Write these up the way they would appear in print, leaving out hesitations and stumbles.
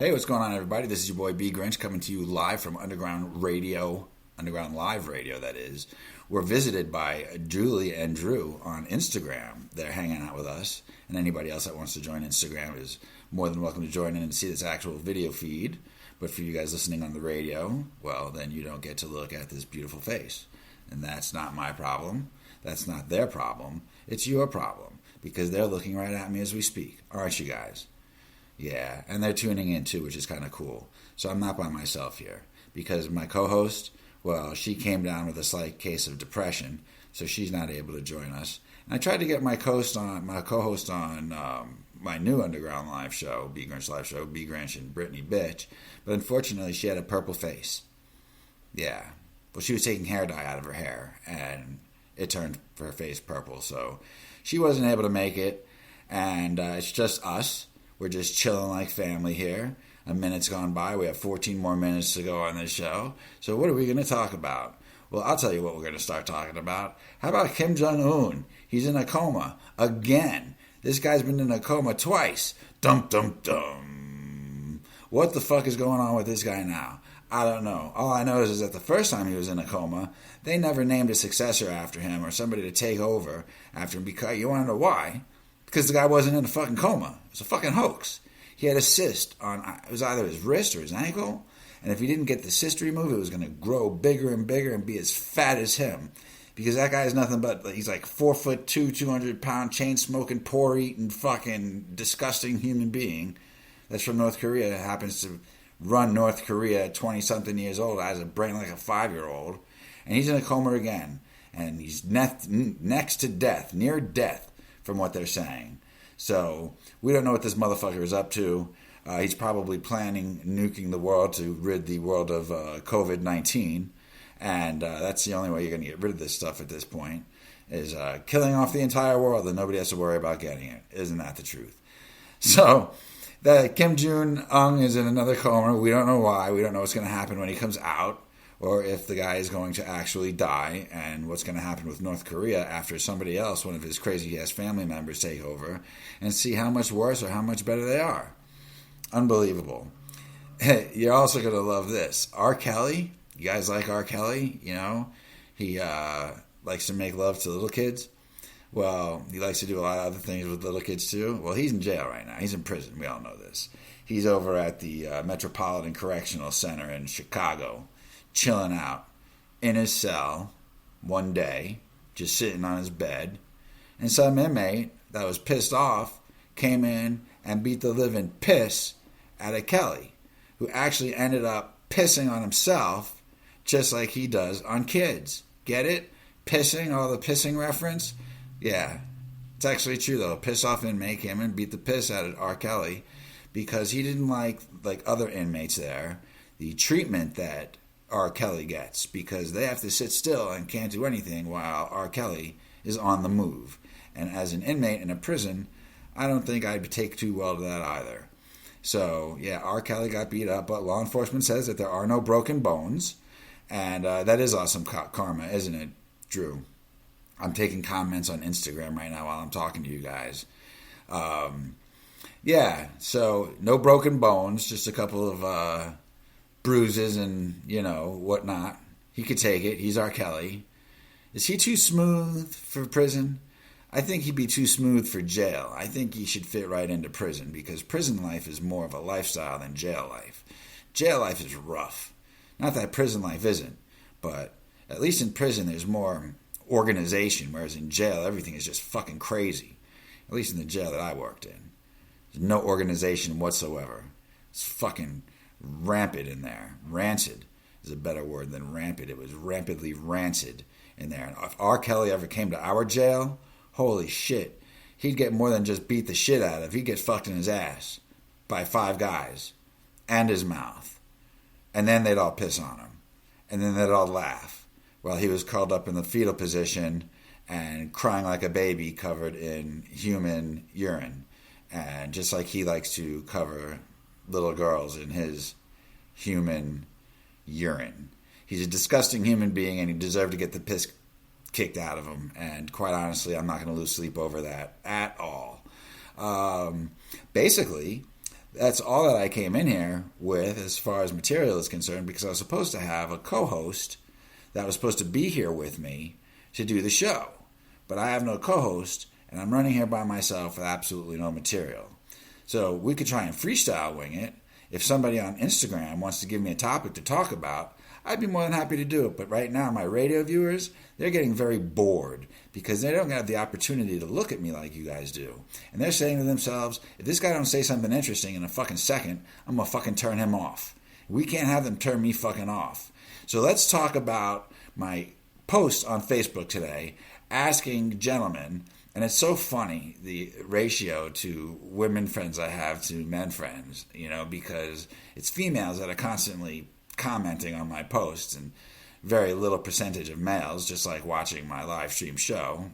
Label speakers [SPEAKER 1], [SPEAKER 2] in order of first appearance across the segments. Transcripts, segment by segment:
[SPEAKER 1] Hey, what's going on, everybody? This is your boy bgrynch coming to you live from Underground Radio, Underground Live Radio, that is. We're visited by Julie and Drew on Instagram. They're hanging out with us, and anybody else that wants to join Instagram is more than welcome to join in and see this actual video feed. But for you guys listening on the radio, well, then you don't get to look at this beautiful face. And that's not my problem. That's not their problem. It's your problem, because they're looking right at me as we speak. Aren't you guys? Yeah, and they're tuning in too, which is kind of cool. So I'm not by myself here because my co-host, well, she came down with a slight case of depression, so she's not able to join us. And I tried to get my co-host on my new Underground live show, bgrynch live show, bgrynch and Brittany Bitch, but unfortunately she had a purple face. Yeah, well, she was taking hair dye out of her hair, and it turned her face purple, so she wasn't able to make it, and it's just us. We're just chilling like family here. A minute's gone by. We have 14 more minutes to go on this show. So what are we going to talk about? Well, I'll tell you what we're going to start talking about. How about Kim Jong Un? He's in a coma again. This guy's been in a coma twice. Dum, dum, dum. What the fuck is going on with this guy now? I don't know. All I know is that the first time he was in a coma, they never named a successor after him or somebody to take over after him. Because you want to know why? Because the guy wasn't in a fucking coma. It was a fucking hoax. He had a cyst on, it was either his wrist or his ankle, and if he didn't get the cyst removed, it was going to grow bigger and bigger and be as fat as him. Because that guy is nothing but, he's like 4'2", 200-pound, chain-smoking, pork-eating, fucking disgusting human being that's from North Korea, happens to run North Korea at 20-something years old, has a brain like a 5-year-old, and he's in a coma again. And he's next to death, near death, from what they're saying. So we don't know what this motherfucker is up to. He's probably planning nuking the world to rid the world of COVID-19. And that's the only way you're going to get rid of this stuff at this point, is killing off the entire world and nobody has to worry about getting it. Isn't that the truth? So Kim Jong Un is in another coma. We don't know why. We don't know what's going to happen when he comes out, or if the guy is going to actually die, and what's going to happen with North Korea after somebody else, one of his crazy-ass family members, take over, and see how much worse or how much better they are. Unbelievable. You're also going to love this. R. Kelly, you guys like R. Kelly? You know, he likes to make love to little kids. Well, he likes to do a lot of other things with little kids too. Well, he's in jail right now. He's in prison. We all know this. He's over at the Metropolitan Correctional Center in Chicago, chilling out in his cell one day, just sitting on his bed, and some inmate that was pissed off came in and beat the living piss out of Kelly, who actually ended up pissing on himself just like he does on kids. Get it? Pissing, all the pissing reference? Yeah, it's actually true though. A piss off inmate came in and beat the piss out of R. Kelly because he didn't like other inmates there, the treatment that R. Kelly gets, because they have to sit still and can't do anything while R. Kelly is on the move. And as an inmate in a prison, I don't think I'd take too well to that either. So, yeah, R. Kelly got beat up, but law enforcement says that there are no broken bones. And that is awesome karma, isn't it, Drew? I'm taking comments on Instagram right now while I'm talking to you guys. Yeah, so no broken bones, just a couple of bruises and, whatnot. He could take it. He's R. Kelly. Is he too smooth for prison? I think he'd be too smooth for jail. I think he should fit right into prison, because prison life is more of a lifestyle than jail life. Jail life is rough. Not that prison life isn't, but at least in prison there's more organization, whereas in jail everything is just fucking crazy. At least in the jail that I worked in. There's no organization whatsoever. It's fucking rampant in there. Rancid is a better word than rampant. It was rampantly rancid in there. And if R. Kelly ever came to our jail, holy shit, he'd get more than just beat the shit out of. He'd get fucked in his ass by 5 guys and his mouth. And then they'd all piss on him. And then they'd all laugh while he was curled up in the fetal position and crying like a baby covered in human urine. And just like he likes to cover little girls in his human urine. He's a disgusting human being, and he deserved to get the piss kicked out of him. And quite honestly, I'm not going to lose sleep over that at all. Basically, That's all that I came in here with as far as material is concerned, because I was supposed to have a co-host that was supposed to be here with me to do the show. But I have no co-host, and I'm running here by myself with absolutely no material. So we could try and freestyle wing it. If somebody on Instagram wants to give me a topic to talk about, I'd be more than happy to do it. But right now, my radio viewers, they're getting very bored because they don't have the opportunity to look at me like you guys do. And they're saying to themselves, if this guy don't say something interesting in a fucking second, I'm going to fucking turn him off. We can't have them turn me fucking off. So let's talk about my post on Facebook today asking gentlemen, and it's so funny, the ratio to women friends I have to men friends, because it's females that are constantly commenting on my posts and very little percentage of males, just like watching my live stream show.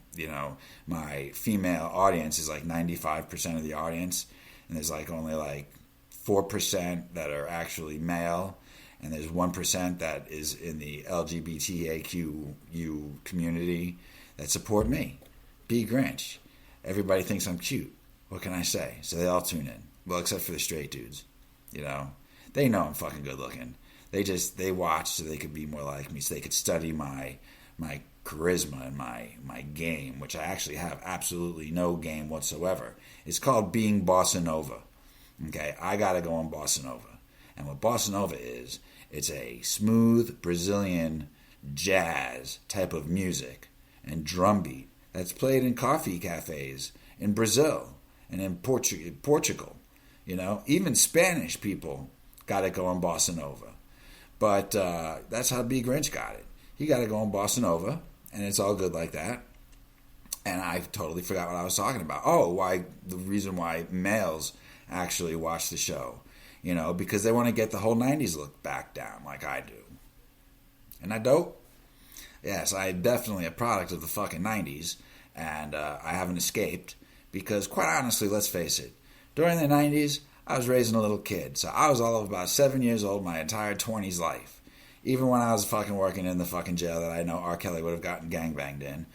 [SPEAKER 1] My female audience is like 95% of the audience, and there's like only like 4% that are actually male, and there's 1% that is in the LGBTQ community that support me. bgrynch. Everybody thinks I'm cute. What can I say? So they all tune in. Well, except for the straight dudes. They know I'm fucking good looking. They watch so they could be more like me, so they could study my charisma and my game, which I actually have absolutely no game whatsoever. It's called being bossa nova. Okay, I gotta go on bossa nova. And what bossa nova is, it's a smooth Brazilian jazz type of music and drum beat that's played in coffee cafes in Brazil and in Portugal. Even Spanish people got to go on bossa nova. But that's how bgrynch got it. He got to go on bossa nova, and it's all good like that. And I totally forgot what I was talking about. The reason why males actually watch the show. Because they want to get the whole 90s look back down like I do. Isn't that dope? Yes, I'm definitely a product of the fucking 90s, and I haven't escaped. Because quite honestly, let's face it, during the 90s, I was raising a little kid. So I was all of about 7 years old my entire 20s life. Even when I was fucking working in the fucking jail that I know R. Kelly would have gotten gangbanged in.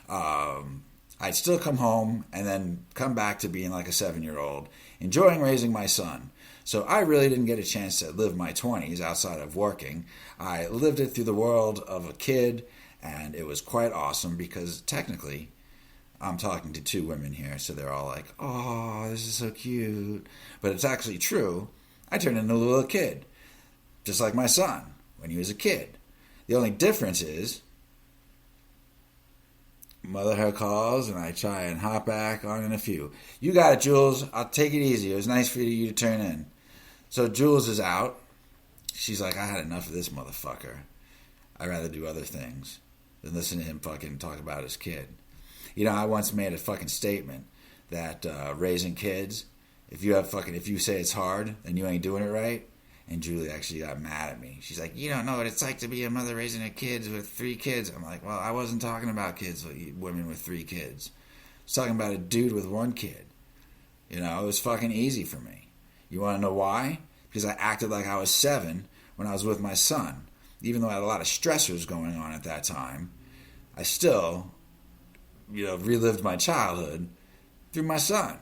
[SPEAKER 1] I'd still come home and then come back to being like a 7-year-old, enjoying raising my son. So I really didn't get a chance to live my 20s outside of working. I lived it through the world of a kid, and it was quite awesome because technically I'm talking to two women here, so they're all like, oh, this is so cute. But it's actually true. I turned into a little kid, just like my son when he was a kid. The only difference is mother her calls, and I try and hop back on in a few. You got it, Jules. I'll take it easy. It was nice for you to turn in. So Jules is out. She's like, I had enough of this motherfucker. I'd rather do other things than listen to him fucking talk about his kid. I once made a fucking statement that raising kids, if you say it's hard, then you ain't doing it right. And Julie actually got mad at me. She's like, you don't know what it's like to be a mother raising a kid with 3 kids. I'm like, well, I wasn't talking about women with 3 kids. I was talking about a dude with 1 kid. It was fucking easy for me. You want to know why? Because I acted like I was 7 when I was with my son. Even though I had a lot of stressors going on at that time, I still relived my childhood through my son.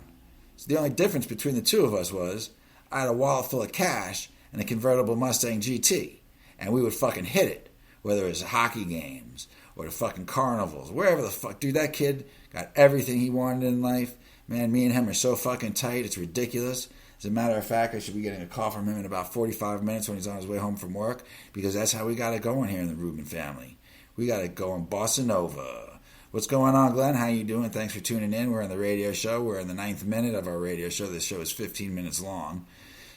[SPEAKER 1] So the only difference between the two of us was I had a wallet full of cash and a convertible Mustang GT, and we would fucking hit it, whether it was hockey games or the fucking carnivals, wherever the fuck. Dude, that kid got everything he wanted in life. Man, me and him are so fucking tight, it's ridiculous. As a matter of fact, I should be getting a call from him in about 45 minutes when he's on his way home from work, because that's how we got it going here in the Rubin family. We got it going bossa nova. What's going on, Glenn? How you doing? Thanks for tuning in. We're on the radio show. We're in the 9th minute of our radio show. This show is 15 minutes long.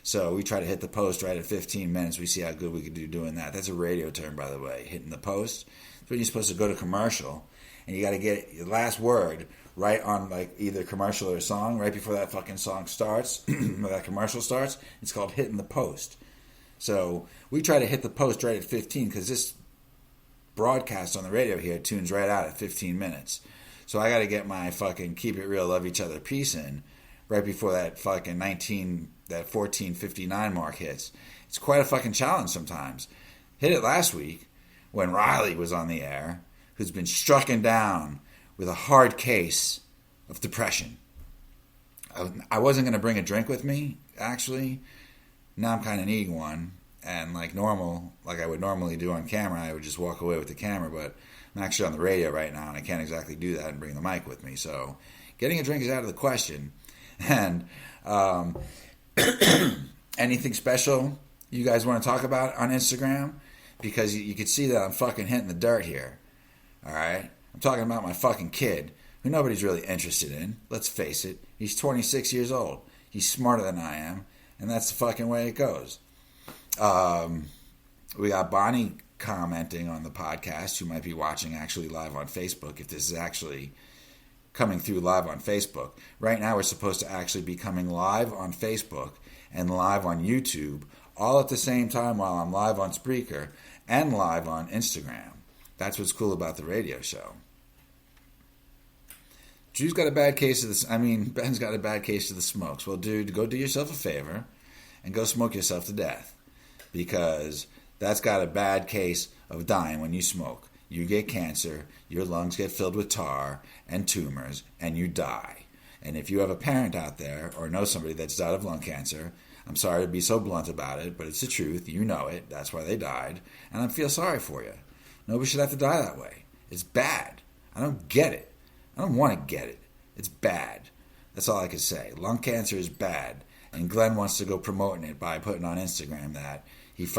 [SPEAKER 1] So we try to hit the post right at 15 minutes. We see how good we can do doing that. That's a radio term, by the way, hitting the post. It's when you're supposed to go to commercial, and you got to get your last word right on like either commercial or a song right before that fucking song starts, or that commercial starts. It's called hitting the post. So we try to hit the post right at 15 because this broadcast on the radio here tunes right out at 15 minutes. So I got to get my fucking keep it real, love each other piece in right before that fucking 14:59 mark hits. It's quite a fucking challenge sometimes. Hit it last week when Riley was on the air, who's been strucken down with a hard case of depression. I wasn't going to bring a drink with me actually. Now I'm kind of needing one. And like I would normally do on camera, I would just walk away with the camera. But I'm actually on the radio right now, and I can't exactly do that and bring the mic with me. So getting a drink is out of the question. And anything special you guys want to talk about on Instagram? Because you can see that I'm fucking hitting the dirt here. All right? I'm talking about my fucking kid, who nobody's really interested in. Let's face it. He's 26 years old. He's smarter than I am. And that's the fucking way it goes. We got Bonnie commenting on the podcast, who might be watching actually live on Facebook, if this is actually coming through live on Facebook. Right now we're supposed to actually be coming live on Facebook and live on YouTube all at the same time while I'm live on Spreaker and live on Instagram. That's what's cool about the radio show. Ben's got a bad case of the smokes. Well, dude, go do yourself a favor and go smoke yourself to death. Because that's got a bad case of dying when you smoke. You get cancer, your lungs get filled with tar and tumors, and you die. And if you have a parent out there or know somebody that's died of lung cancer, I'm sorry to be so blunt about it, but it's the truth. You know it. That's why they died. And I feel sorry for you. Nobody should have to die that way. It's bad. I don't get it. I don't want to get it. It's bad. That's all I can say. Lung cancer is bad. And Glenn wants to go promoting it by putting on Instagram that he's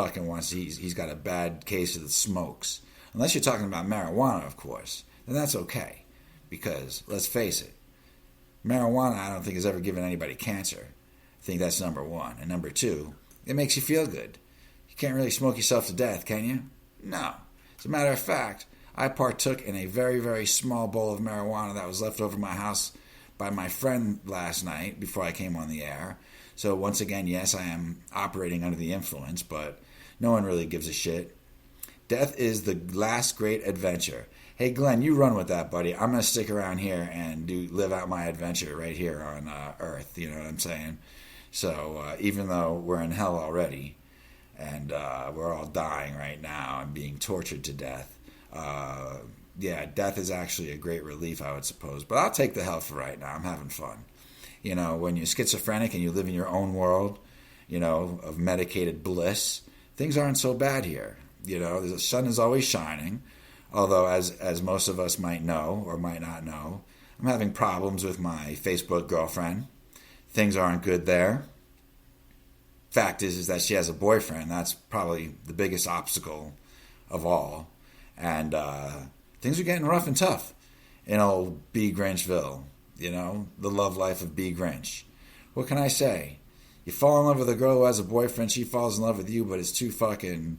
[SPEAKER 1] got a bad case of the smokes. Unless you're talking about marijuana, of course. Then that's okay. Because, let's face it, marijuana I don't think has ever given anybody cancer. I think that's number one. And number two, it makes you feel good. You can't really smoke yourself to death, can you? No. As a matter of fact, I partook in a very, very small bowl of marijuana that was left over my house by my friend last night before I came on the air. So once again, yes, I am operating under the influence, but no one really gives a shit. Death is the last great adventure. Hey, Glenn, you run with that, buddy. I'm going to stick around here and live out my adventure right here on Earth. You know what I'm saying? So even though we're in hell already and we're all dying right now and being tortured to death, death is actually a great relief, I would suppose. But I'll take the hell for right now. I'm having fun. You know, when you're schizophrenic and you live in your own world, you know, of medicated bliss, things aren't so bad here. You know, the sun is always shining. Although, as most of us might know or might not know, I'm having problems with my Facebook girlfriend. Things aren't good there. Fact is that she has a boyfriend. That's probably the biggest obstacle of all. And things are getting rough and tough in old bgrynchville. You know, the love life of bgrynch. What can I say? You fall in love with a girl who has a boyfriend, she falls in love with you, but it's too fucking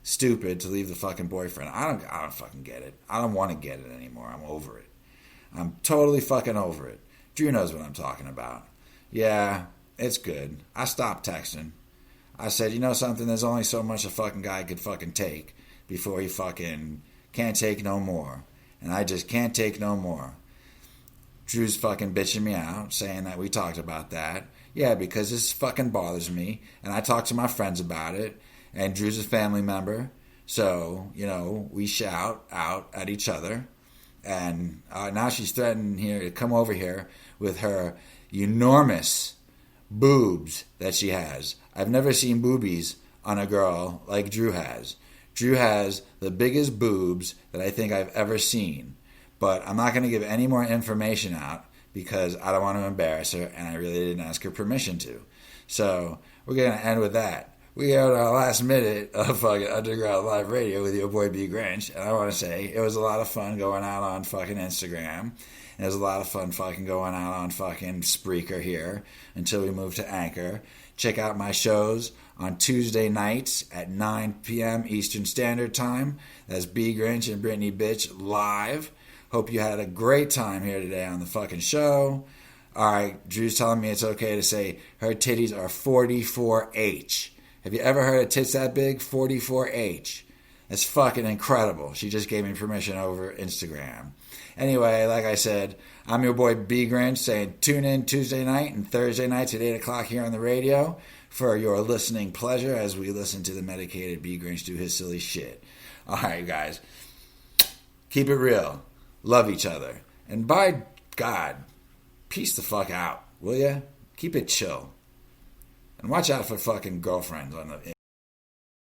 [SPEAKER 1] stupid to leave the fucking boyfriend. I don't fucking get it. I don't want to get it anymore. I'm over it. I'm totally fucking over it. Drew knows what I'm talking about. Yeah, it's good. I stopped texting. I said, you know something? There's only so much a fucking guy could fucking take before he fucking can't take no more. And I just can't take no more. Drew's fucking bitching me out, saying that we talked about that. Yeah, because this fucking bothers me. And I talked to my friends about it. And Drew's a family member. So, you know, we shout out at each other. And now she's threatening here to come over here with her enormous boobs that she has. I've never seen boobies on a girl like Drew has. Drew has the biggest boobs that I think I've ever seen. But I'm not going to give any more information out because I don't want to embarrass her and I really didn't ask her permission to. So we're going to end with that. We got our last minute of fucking Underground Live Radio with your boy bgrynch. And I want to say it was a lot of fun going out on fucking Instagram. And it was a lot of fun fucking going out on fucking Spreaker here until we move to Anchor. Check out my shows on Tuesday nights at 9 p.m. Eastern Standard Time. That's bgrynch and Brittany Bitch live. Hope you had a great time here today on the fucking show. All right, Drew's telling me it's okay to say her titties are 44H. Have you ever heard of tits that big? 44H. That's fucking incredible. She just gave me permission over Instagram. Anyway, like I said, I'm your boy bgrynch saying tune in Tuesday night and Thursday nights at 8 o'clock here on the radio for your listening pleasure as we listen to the medicated bgrynch do his silly shit. All right, guys. Keep it real. Love each other. And by God, peace the fuck out, will ya? Keep it chill. And watch out for fucking girlfriends on the